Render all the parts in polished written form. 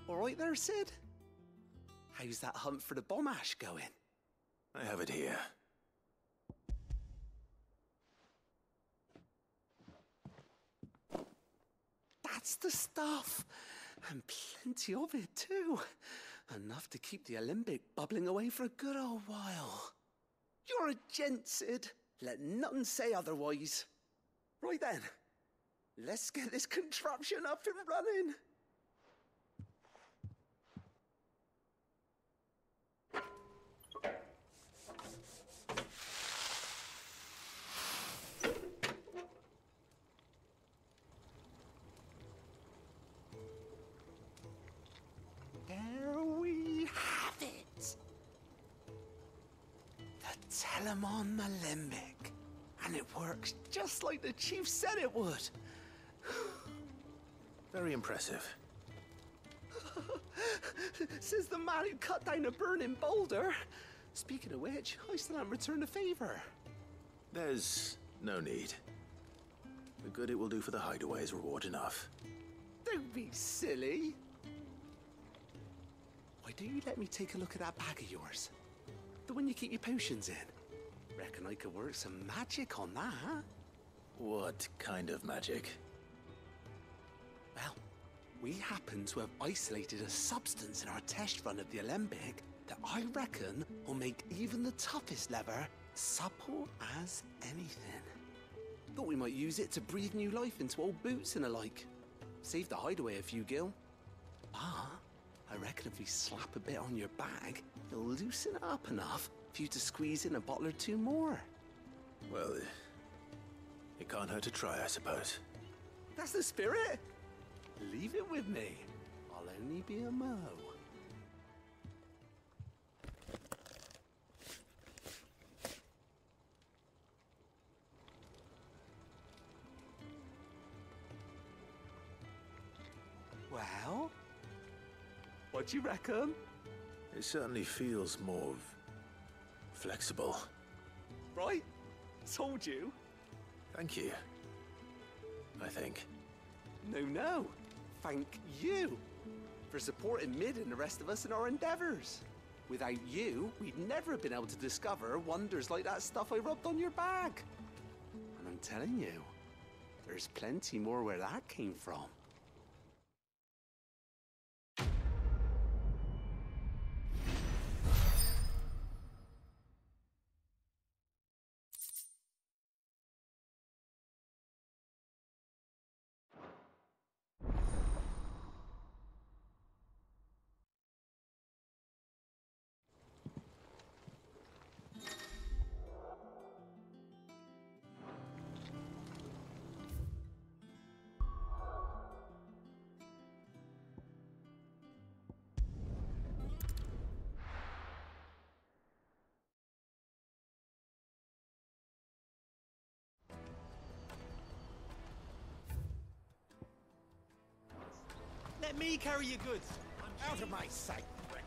All right there, Sid? How's that hunt for the bomb ash going? I have it here. That's the stuff. And plenty of it, too. Enough to keep the alembic bubbling away for a good old while. You're a gent, Sid. Let none say otherwise. Right then, let's get this contraption up and running. There we have it. The Telemon Alembic. And it works just like the chief said it would. Very impressive. Says the man who cut down a burning boulder. Speaking of which, I still haven't returned the favor. There's no need. The good it will do for the hideaway is reward enough. Don't be silly. Why don't you let me take a look at that bag of yours? The one you keep your potions in. Reckon I could work some magic on that, huh? What kind of magic? Well, we happen to have isolated a substance in our test run of the alembic that I reckon will make even the toughest lever supple as anything. Thought we might use it to breathe new life into old boots and the like. Save the hideaway a few gil. Ah, I reckon if we slap a bit on your bag, it'll loosen it up enough for you to squeeze in a bottle or two more. Well, it can't hurt to try, I suppose. That's the spirit. Leave it with me. I'll only be a mo. Well, what do you reckon? It certainly feels more flexible. Right? Told you. Thank you. I think. No. Thank you for supporting Mid and the rest of us in our endeavors. Without you, we'd never have been able to discover wonders like that stuff I rubbed on your bag. And I'm telling you, there's plenty more where that came from. Let me carry your goods. I'm out of my sight, wretch.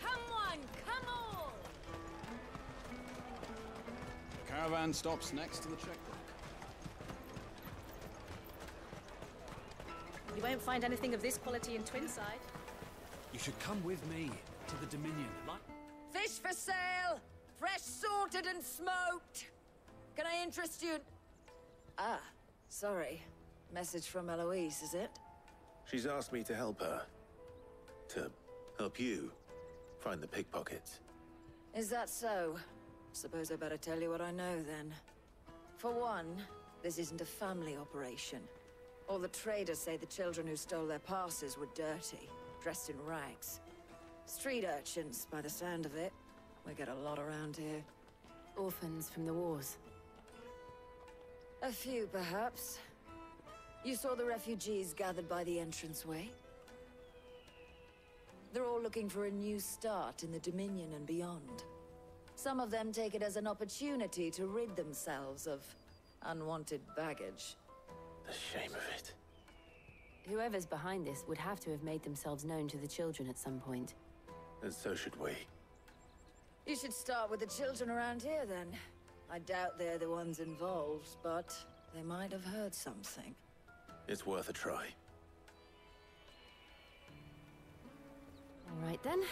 Come on! Caravan stops next to the checkpoint. You won't find anything of this quality in Twinside. You should come with me to the Dominion. Fish for sale! Fresh sorted and smoked! Can I interest you in... Ah, sorry. Message from Eloise, is it? She's asked me to help her. To help you find the pickpockets. Is that so? Suppose I better tell you what I know, then. For one, this isn't a family operation. All the traders say the children who stole their passes were dirty, dressed in rags. Street urchins, by the sound of it. We get a lot around here. Orphans from the wars. A few, perhaps. You saw the refugees gathered by the entranceway? They're all looking for a new start in the Dominion and beyond. Some of them take it as an opportunity to rid themselves of unwanted baggage. The shame of it. Whoever's behind this would have to have made themselves known to the children at some point. And so should we. You should start with the children around here, then. I doubt they're the ones involved, but they might have heard something. It's worth a try. All right then.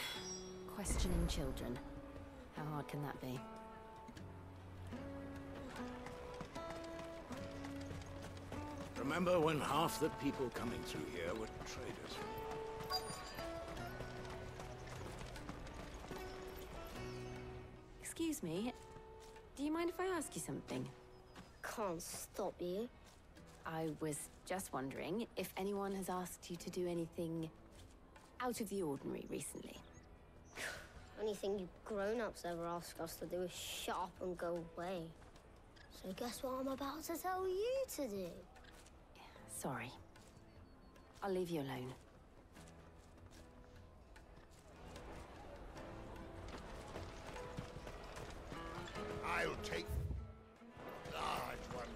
Questioning children. How hard can that be? Remember when half the people coming through here were traders? Excuse me. Do you mind if I ask you something? Can't stop you. I was just wondering if anyone has asked you to do anything out of the ordinary recently. Anything you grown-ups ever ask us to do is shut up and go away. So guess what I'm about to tell you to do? Sorry. I'll leave you alone. I'll take large one.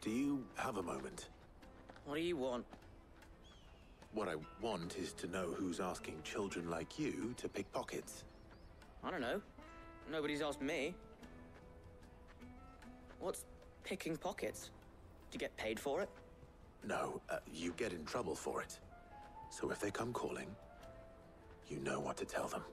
Do you have a moment? What do you want? What I want is to know who's asking children like you to pick pockets. I don't know. Nobody's asked me. What's picking pockets? Do you get paid for it? No, you get in trouble for it. So if they come calling, you know what to tell them.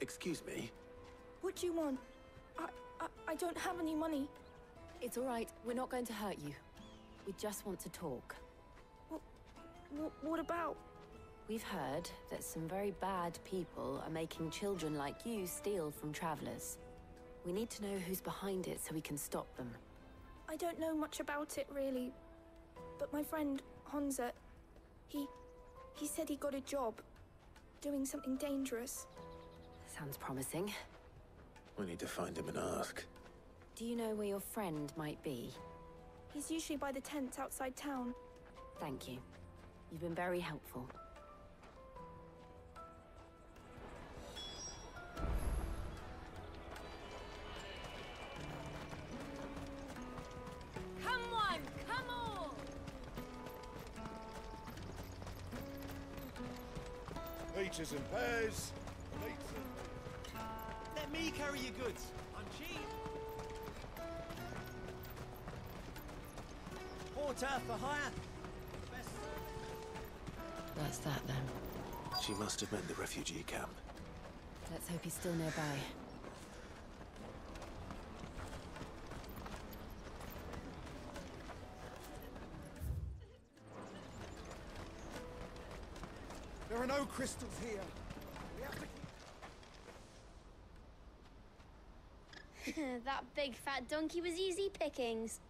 Excuse me? What do you want? I don't have any money. It's all right. We're not going to hurt you. We just want to talk. What about? We've heard that some very bad people are making children like you steal from travelers. We need to know who's behind it so we can stop them. I don't know much about it, really. But my friend, Honza, he said he got a job. Doing something dangerous. Sounds promising. We need to find him and ask. Do you know where your friend might be? He's usually by the tents outside town. Thank you. You've been very helpful. Come on! Come on! Peaches and pears. Let me carry your goods. I'm cheap. Porter for hire. Best That's that then. She must have meant the refugee camp. Let's hope he's still nearby. There are no crystals here. We have to That big fat donkey was easy pickings.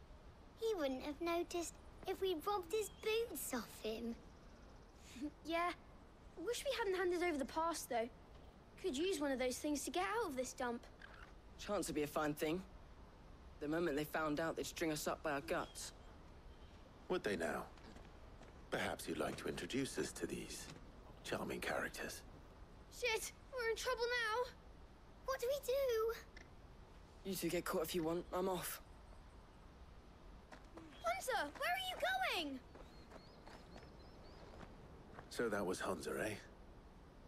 He wouldn't have noticed if we'd robbed his boots off him. Yeah. Wish we hadn't handed over the pass, though. Could use one of those things to get out of this dump. Chance would be a fine thing. The moment they found out, they'd string us up by our guts. Would they now? Perhaps you'd like to introduce us to these charming characters. Shit, we're in trouble now. What do we do? You two get caught if you want. I'm off. Hunter, where are you going? So that was Hunza, eh?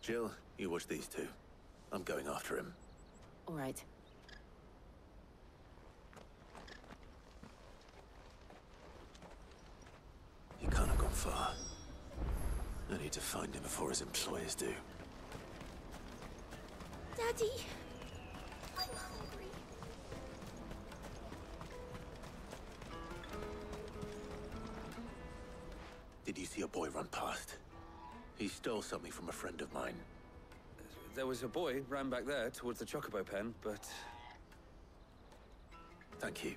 Jill, you watch these two. I'm going after him. All right. He can't have gone far. I need to find him before his employers do. Daddy! I'm hungry. Did you see a boy run past? He stole something from a friend of mine. There was a boy ran back there towards the chocobo pen, but... Thank you.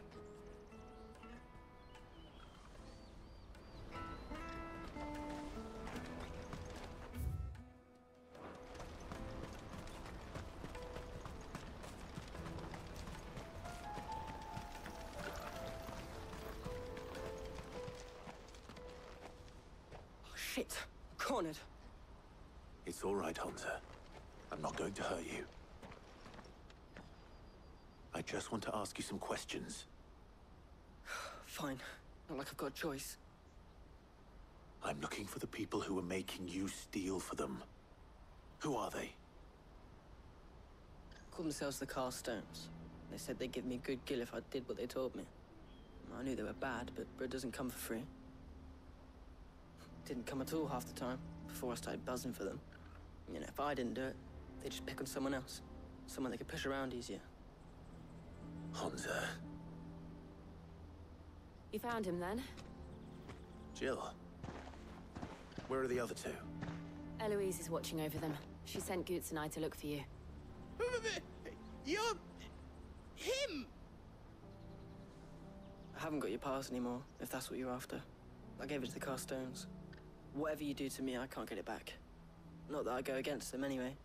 Shit. Cornered. It's all right, Hunter. I'm not going to hurt you. I just want to ask you some questions. Fine. Not like I've got a choice. I'm looking for the people who are making you steal for them. Who are they? Called themselves the Carstones. They said they'd give me a good gill if I did what they told me. I knew they were bad, but bread doesn't come for free. Didn't come at all half the time, before I started buzzing for them. You know, if I didn't do it, they'd just pick on someone else. Someone they could push around easier. Honza. You found him then? Jill. Where are the other two? Eloise is watching over them. She sent Goetz and I to look for you. You're... him! I haven't got your pass anymore, if that's what you're after. I gave it to the Carstones. Whatever you do to me, I can't get it back. Not that I go against them anyway.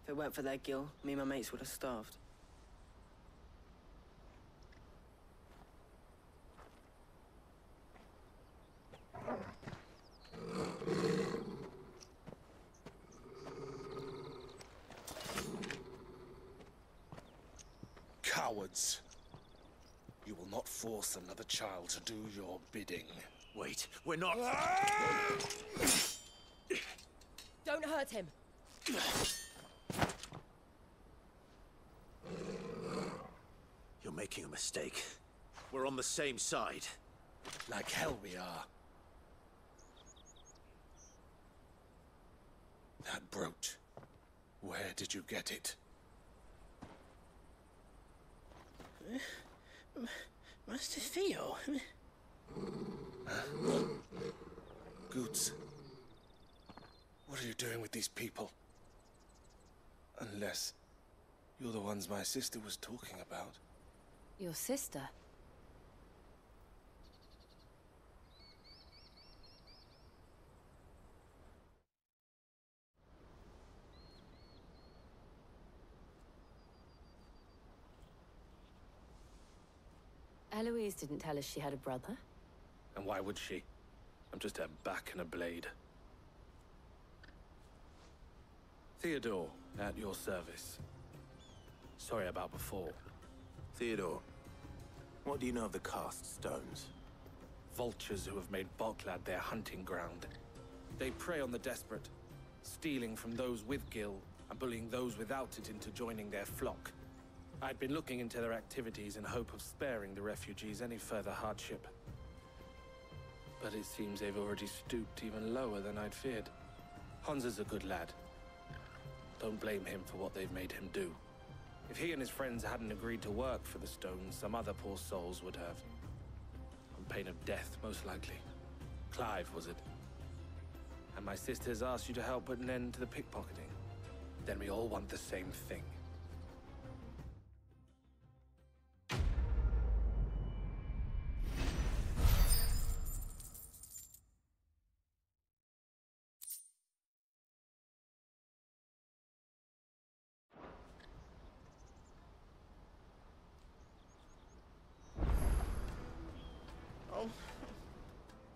If it weren't for their gill, me and my mates would have starved. Cowards. You will not force another child to do your bidding. Wait, we're not... Don't hurt him. You're making a mistake. We're on the same side. Like hell we are. That brooch. Where did you get it? Master Theo. Goetzs. What are you doing with these people? Unless you're the ones my sister was talking about. Your sister? Eloise didn't tell us she had a brother. And why would she? I'm just a back and a blade. Theodore, at your service. Sorry about before. Theodore, what do you know of the cast stones? Vultures who have made Boklad their hunting ground. They prey on the desperate, stealing from those with gil and bullying those without it into joining their flock. I'd been looking into their activities in hope of sparing the refugees any further hardship. But it seems they've already stooped even lower than I'd feared. Honza's a good lad. Don't blame him for what they've made him do. If he and his friends hadn't agreed to work for the stones, some other poor souls would have. On pain of death, most likely. Clive, was it? And my sisters asked you to help put an end to the pickpocketing. Then we all want the same thing.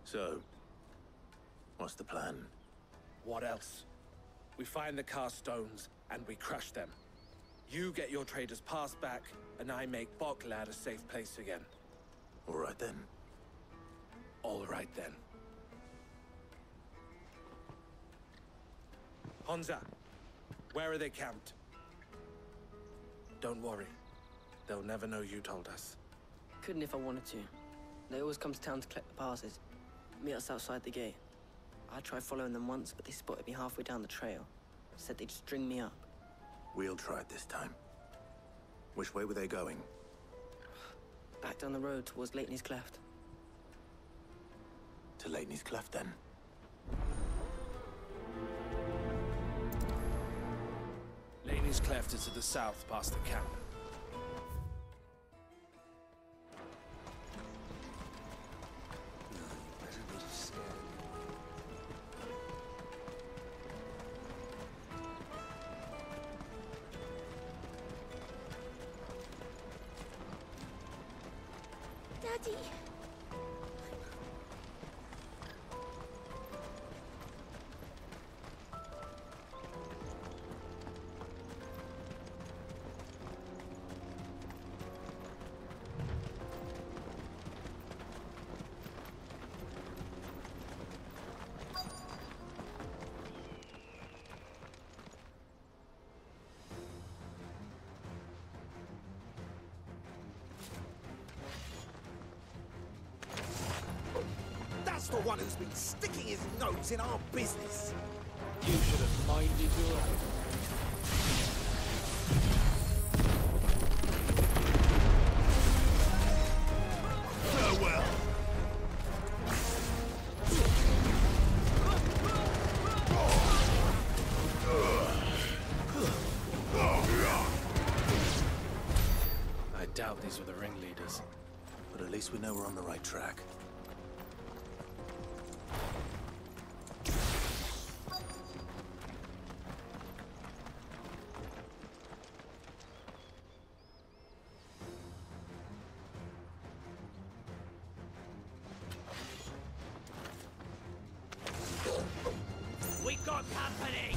So, what's the plan? What else? We find the cast stones, and we crush them. You get your trader's pass back, and I make Boklad a safe place again. All right then. All right then. Honza, where are they camped? Don't worry. They'll never know you told us. Couldn't if I wanted to. They always come to town to collect the passes. Meet us outside the gate. I tried following them once, but they spotted me halfway down the trail. Said they'd string me up. We'll try it this time. Which way were they going? Back down the road towards Leighton's Cleft. To Leighton's Cleft, then? Leighton's Cleft is to the south, past the camp. Daddy! the one who's been sticking his nose in our business. You should have minded your own. Farewell. I doubt these were the ringleaders. But at least we know we're on the right track. We got company!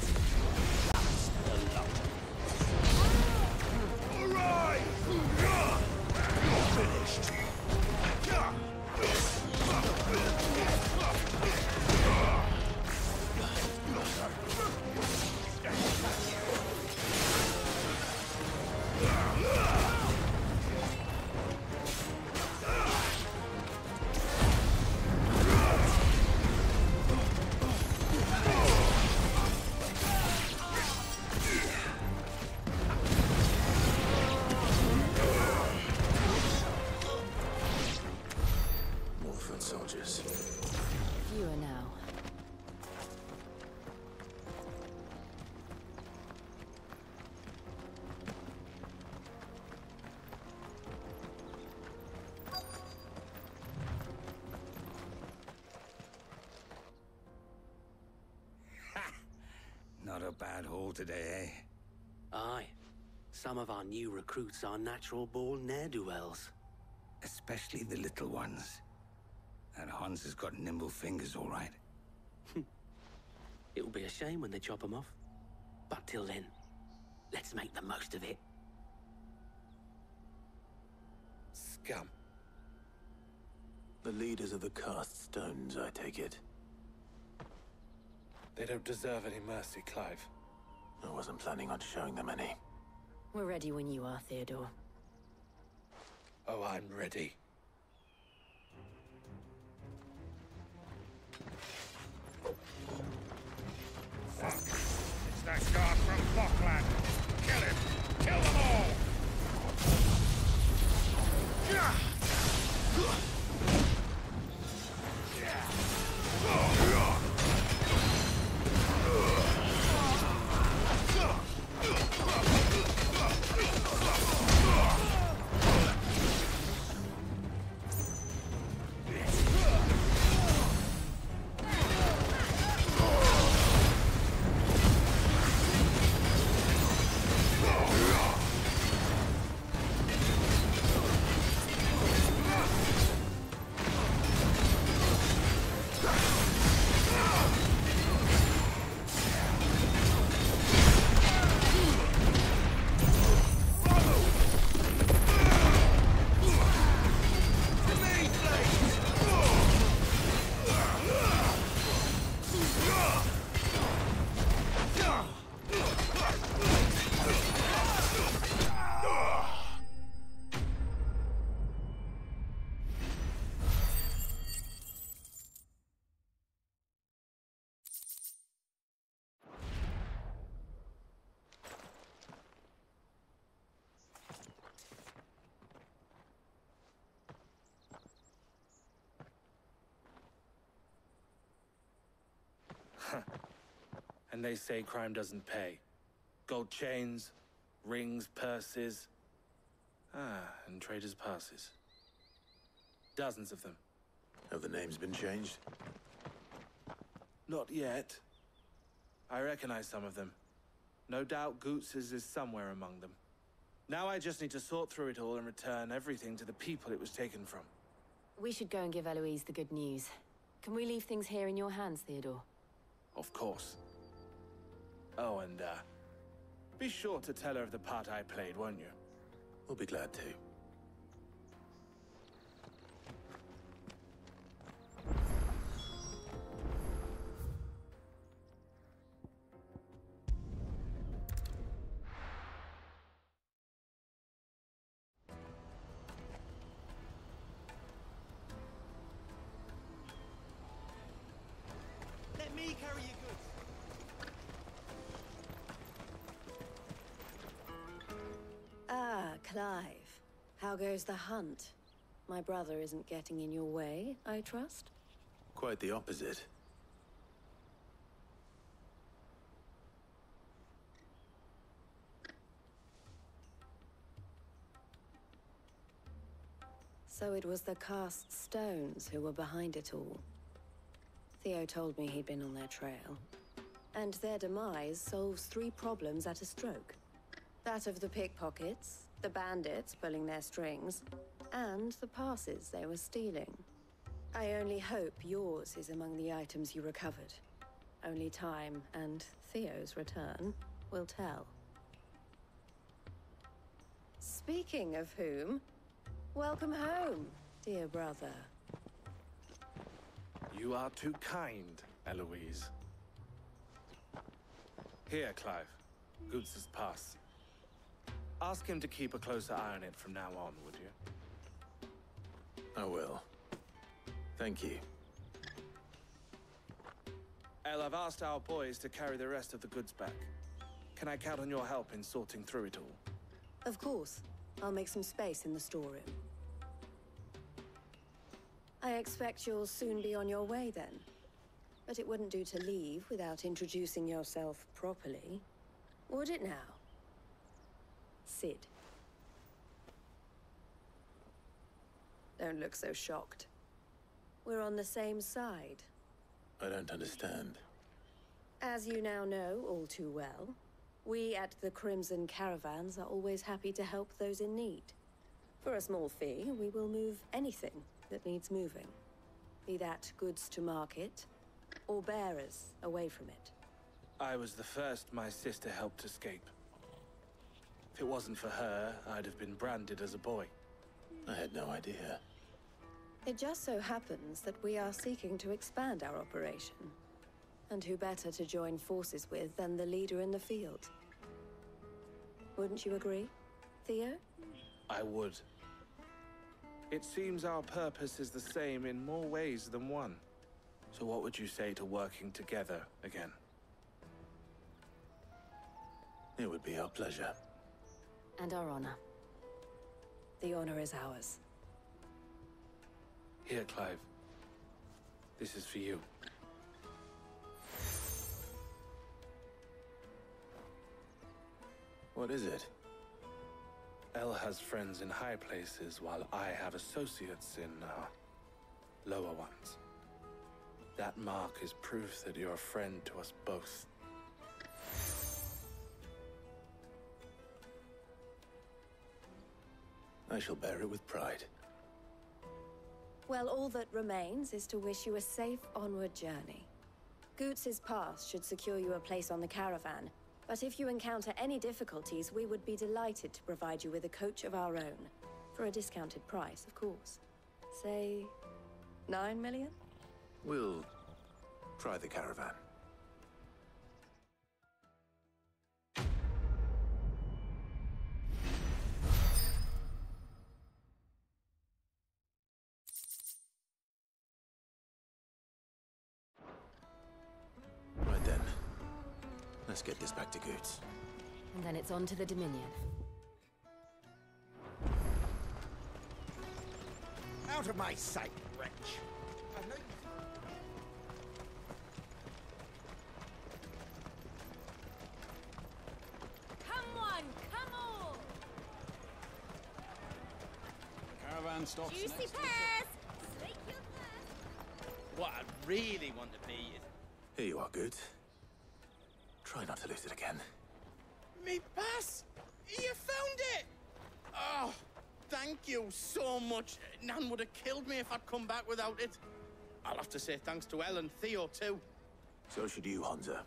All right! You're finished! More foot soldiers. Fewer now. Not a bad haul today, eh? Aye. Some of our new recruits are natural-born ne'er-do-wells. Especially the little ones. That Hans has got nimble fingers, all right. It'll be a shame when they chop them off. But till then, let's make the most of it. Scum. The leaders of the cast stones, I take it. They don't deserve any mercy, Clive. I wasn't planning on showing them any. We're ready when you are, Theodore. Oh, I'm ready. Fuck. It's that guard from Bockland. Kill him. Kill them all. And they say crime doesn't pay. Gold chains, rings, purses. And traders' passes. Dozens of them. Have the names been changed? Not yet. I recognize some of them. No doubt Goetz's is somewhere among them. Now I just need to sort through it all and return everything to the people it was taken from. We should go and give Eloise the good news. Can we leave things here in your hands, Theodore? Of course. Oh, and, be sure to tell her of the part I played, won't you? We'll be glad to. me carry your goods. Ah, Clive. How goes the hunt? My brother isn't getting in your way, I trust? Quite the opposite. So it was the cast stones who were behind it all. Theo told me he'd been on their trail. And their demise solves 3 problems at a stroke. That of the pickpockets, the bandits pulling their strings, and the passes they were stealing. I only hope yours is among the items you recovered. Only time and Theo's return will tell. Speaking of whom, welcome home, dear brother. You are too kind, Eloise. Here, Clive. Goetz's pass. Ask him to keep a closer eye on it from now on, would you? I will. Thank you. El, I've asked our boys to carry the rest of the goods back. Can I count on your help in sorting through it all? Of course. I'll make some space in the storeroom. I expect you'll soon be on your way then. But it wouldn't do to leave without introducing yourself properly. Would it now? Sid. Don't look so shocked. We're on the same side. I don't understand. As you now know all too well, we at the Crimson Caravans are always happy to help those in need. For a small fee, we will move anything that needs moving. Be that goods to market, or bearers away from it. I was the first my sister helped escape. If it wasn't for her, I'd have been branded as a boy. I had no idea. It just so happens that we are seeking to expand our operation. And who better to join forces with than the leader in the field? Wouldn't you agree, Theo? I would. It seems our purpose is the same in more ways than one. So what would you say to working together again? It would be our pleasure. And our honor. The honor is ours. Here, Clive. This is for you. What is it? El has friends in high places, while I have associates in, lower ones. That mark is proof that you're a friend to us both. I shall bear it with pride. Well, all that remains is to wish you a safe onward journey. Goetz's pass should secure you a place on the caravan, but if you encounter any difficulties, we would be delighted to provide you with a coach of our own. For a discounted price, of course. Say, 9 million? We'll try the caravan. Right then. Let's get this back to Goetz. And then it's on to the Dominion. Out of my sight, wretch. I know Come on, come on! Caravan stops Juicy next. pears! Take your thirst. what I really want to be is... Here you are, Goetz. Try not to lose it again. Me pass! You found it! Oh, thank you so much. Nan would have killed me if I'd come back without it. I'll have to say thanks to El and Theo, too. So should you, Hansa.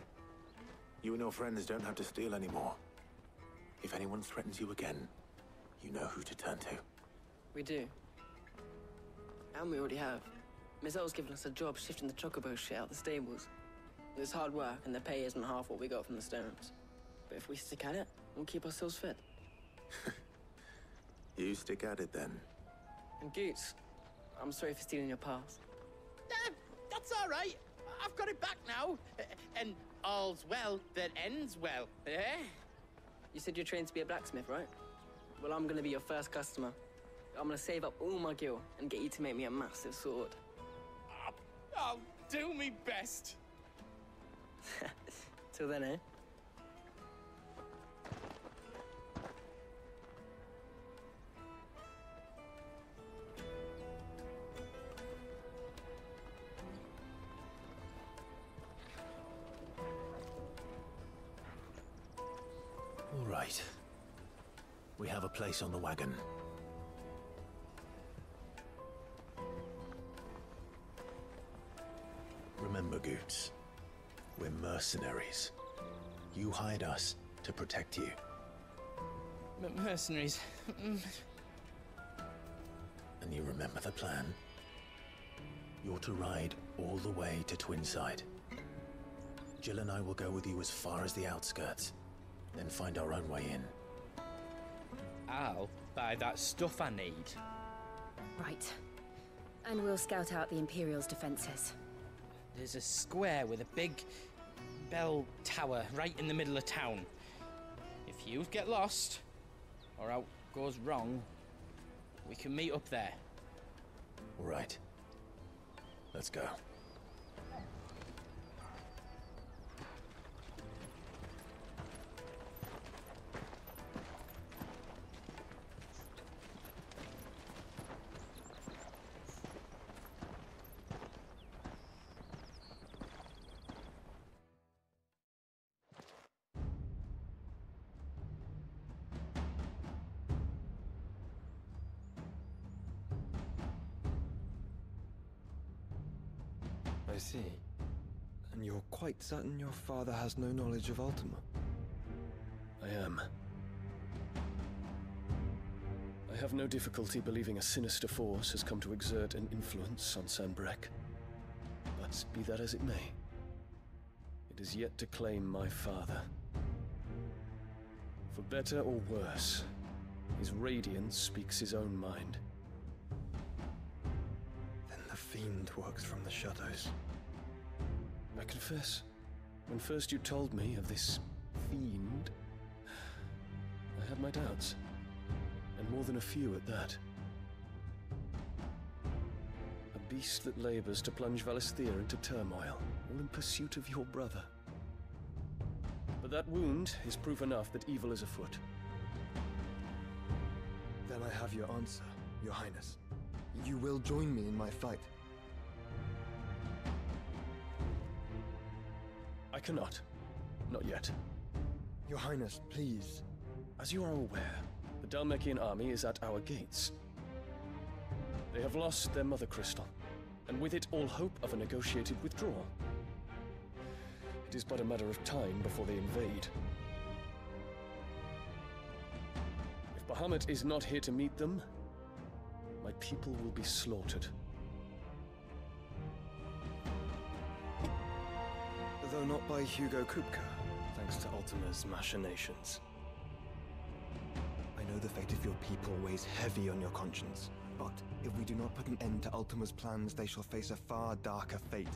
You and your friends don't have to steal anymore. If anyone threatens you again, you know who to turn to. We do. And we already have. Miss L's given us a job shifting the chocobo shit out the stables. It's hard work, and the pay isn't half what we got from the stones. But if we stick at it, we'll keep ourselves fit. You stick at it, then. And Goetz, I'm sorry for stealing your pass. That's all right. I've got it back now. And all's well that ends well, eh? You said you're trained to be a blacksmith, right? Well, I'm gonna be your first customer. I'm gonna save up all my gil and get you to make me a massive sword. I'll do me best. Till then, eh? All right. We have a place on the wagon. Remember, Goetz, we're mercenaries. You hired us to protect you. Mercenaries. And you remember the plan? You're to ride all the way to Twinside. Jill and I will go with you as far as the outskirts, then find our own way in. I'll buy that stuff I need. Right. And we'll scout out the Imperial's defenses. There's a square with a big bell tower right in the middle of town. If you get lost, or out goes wrong, we can meet up there. All right. Let's go. I see. And you're quite certain your father has no knowledge of Ultima? I am. I have no difficulty believing a sinister force has come to exert an influence on Sanbreque. But be that as it may, it is yet to claim my father. For better or worse, his radiance speaks his own mind. Then the fiend works from the shadows. I confess, when first you told me of this fiend, I had my doubts, and more than a few at that. A beast that labors to plunge Valisthea into turmoil, all in pursuit of your brother. But that wound is proof enough that evil is afoot. Then I have your answer, Your Highness. You will join me in my fight. I cannot. Not yet. Your Highness, please. As you are aware, the Dhalmekian army is at our gates. They have lost their mother crystal, and with it all hope of a negotiated withdrawal. It is but a matter of time before they invade. If Bahumut is not here to meet them, my people will be slaughtered. Though not by Hugo Kupka, thanks to Ultima's machinations. I know the fate of your people weighs heavy on your conscience, but if we do not put an end to Ultima's plans, they shall face a far darker fate.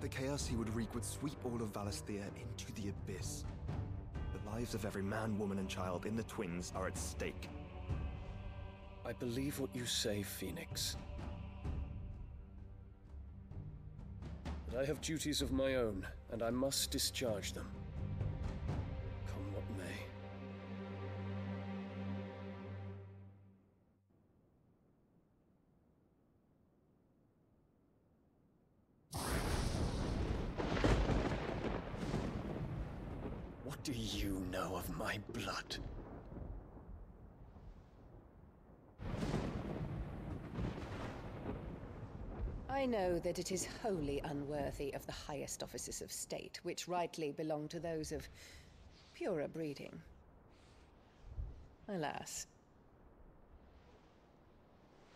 The chaos he would wreak would sweep all of Valisthea into the abyss. The lives of every man, woman, and child in the Twins are at stake. I believe what you say, Phoenix. But I have duties of my own, and I must discharge them. Come what may. What do you know of my blood? I know that it is wholly unworthy of the highest offices of state, which rightly belong to those of purer breeding. Alas.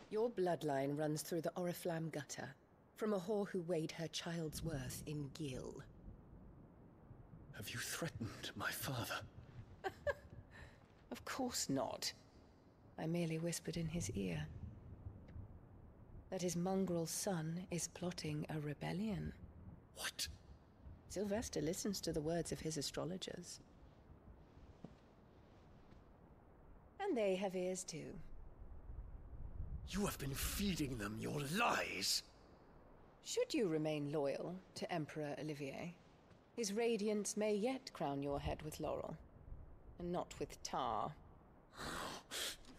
Your bloodline runs through the Oriflamme gutter, from a whore who weighed her child's worth in gil. Have you threatened my father? Of course not. I merely whispered in his ear that his mongrel son is plotting a rebellion. What? Sylvester listens to the words of his astrologers. And they have ears too. You have been feeding them your lies! Should you remain loyal to Emperor Olivier, his radiance may yet crown your head with laurel, and not with tar.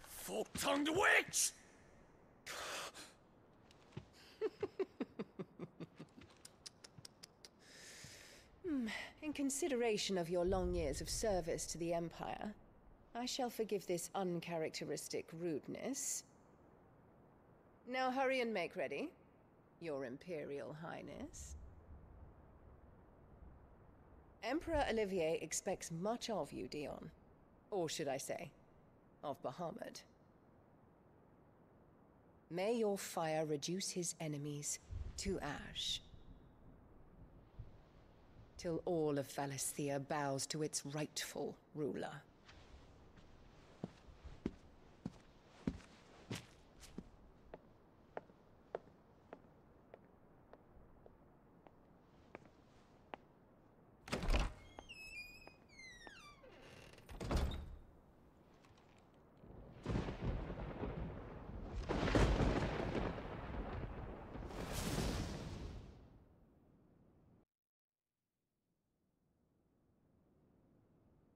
Fork-tongued witch! In consideration of your long years of service to the Empire, I shall forgive this uncharacteristic rudeness. Now hurry and make ready, Your Imperial Highness. Emperor Olivier expects much of you, Dion. Or should I say, of Bahumut. May your fire reduce his enemies to ash, till all of Valisthea bows to its rightful ruler.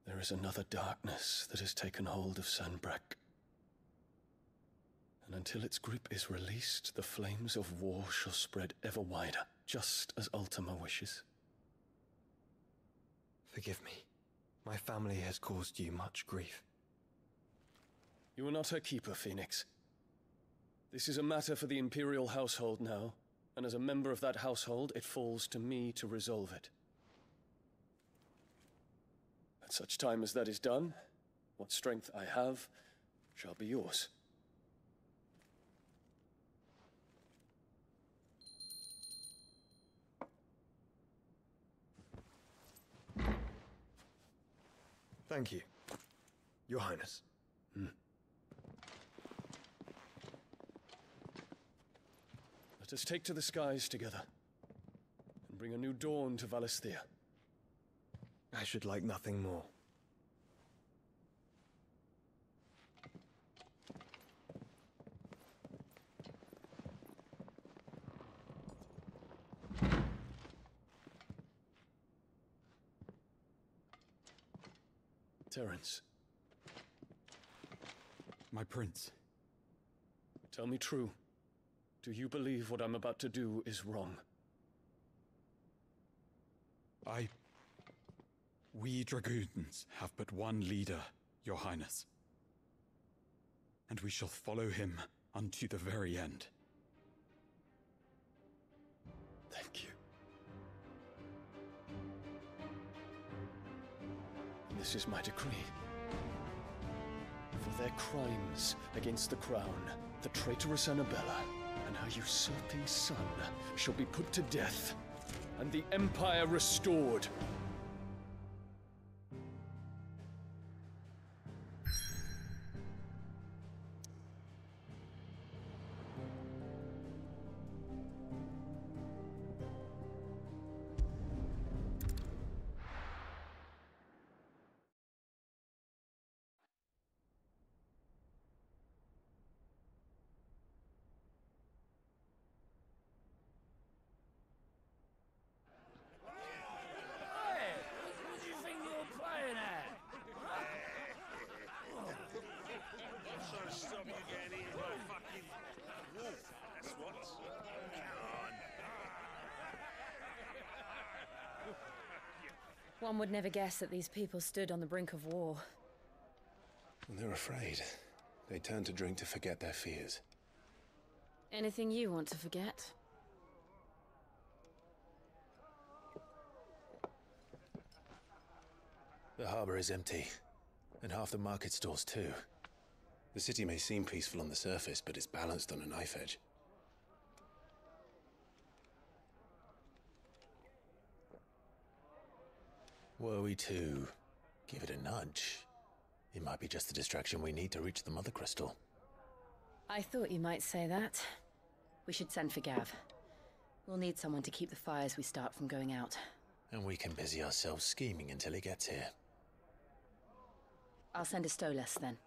There is another darkness that has taken hold of Sanbreque. And until its grip is released, the flames of war shall spread ever wider, just as Ultima wishes. Forgive me. My family has caused you much grief. You are not her keeper, Phoenix. This is a matter for the Imperial household now, and as a member of that household, it falls to me to resolve it. At such time as that is done, what strength I have shall be yours. Thank you, Your Highness. Let us take to the skies together, and bring a new dawn to Valisthea. I should like nothing more. Terence. My prince. Tell me true. Do you believe what I'm about to do is wrong? We dragoons have but one leader, Your Highness. And we shall follow him unto the very end. Thank you. This is my decree. For their crimes against the crown, the traitorous Annabella and her usurping son shall be put to death, and the Empire restored. One would never guess that these people stood on the brink of war. When they're afraid, they turn to drink to forget their fears. Anything you want to forget? The harbor is empty, and half the market stalls too. The city may seem peaceful on the surface, but it's balanced on a knife edge. Were we to give it a nudge, it might be just the distraction we need to reach the Mother Crystal. I thought you might say that. We should send for Gav. We'll need someone to keep the fires we start from going out. And we can busy ourselves scheming until he gets here. I'll send a Stolas then.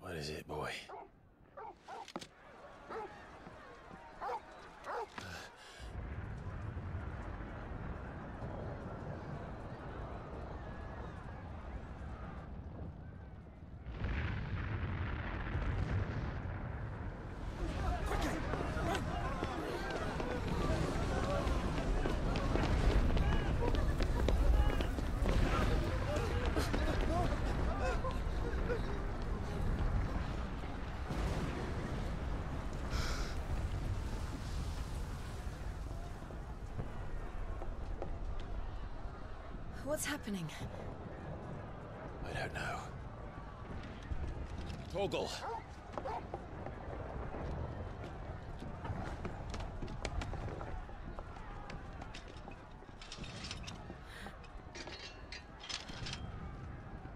What is it, boy? What's happening? I don't know. Torgal!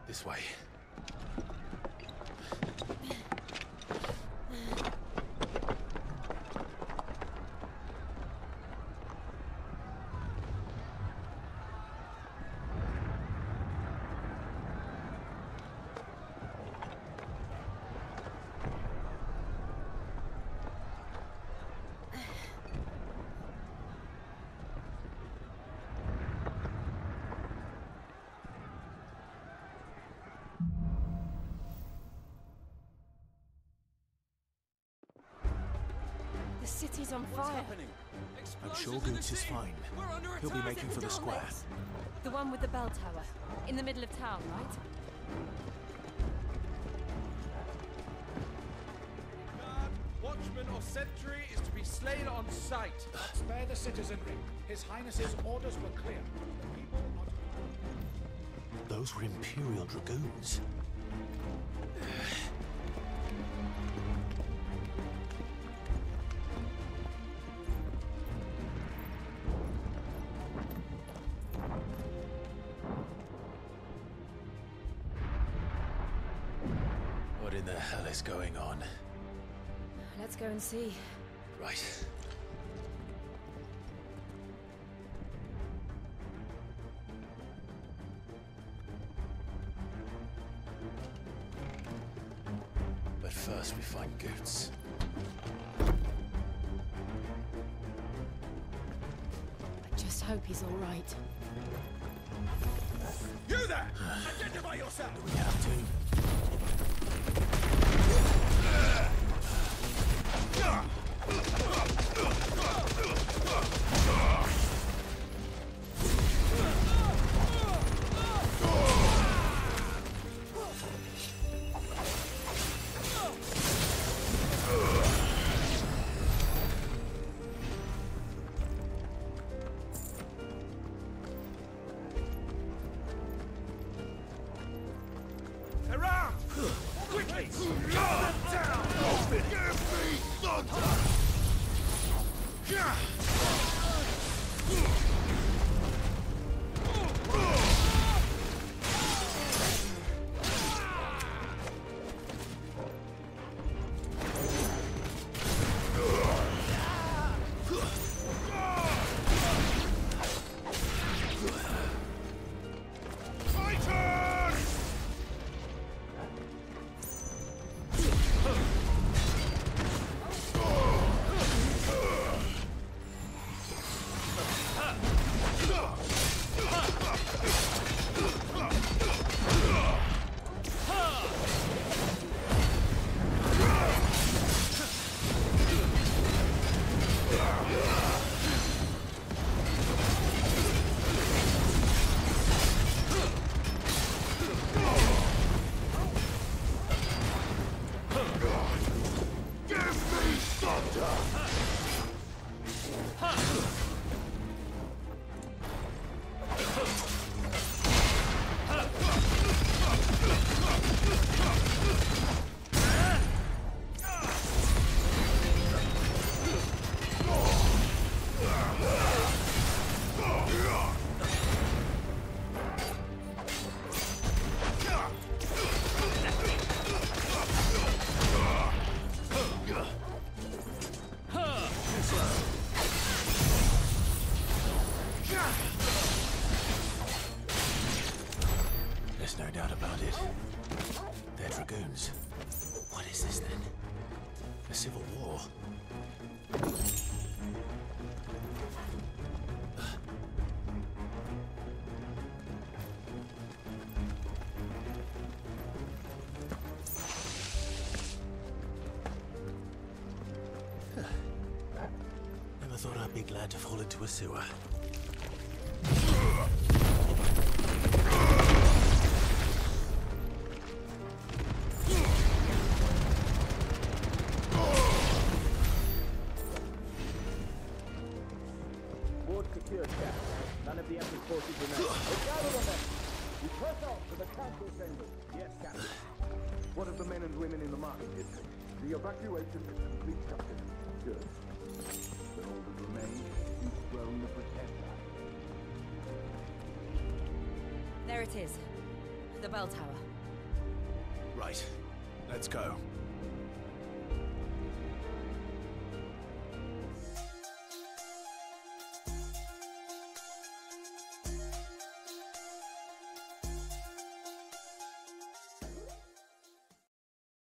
This way. The city's on fire. I'm sure Goetz is fine. He'll be making for the square. The one with the bell tower. In the middle of town, right? Guard, watchman or sentry is to be slain on sight. Spare the citizenry. His Highness's orders were clear. The people are... Those were Imperial Dragoons. What in the hell is going on? Let's go and see. Right. But first we find Goetz. I just hope he's all right. You there! Identify yourself! Do we have to? Errand! Quickly! Guard them down! Give me thunder! There's no doubt about it. They're dragoons. What is this then? A civil war? Never thought I'd be glad to fall into a sewer. Ward secured, Cap. None of the Emperor's forces remain. Gather on them! We press on to the council chambers. Yes, Captain. What of the men and women in the market district? The evacuation is complete, Captain. Good. Then all that remains is throne the Protector. There it is. The bell tower. Right. Let's go.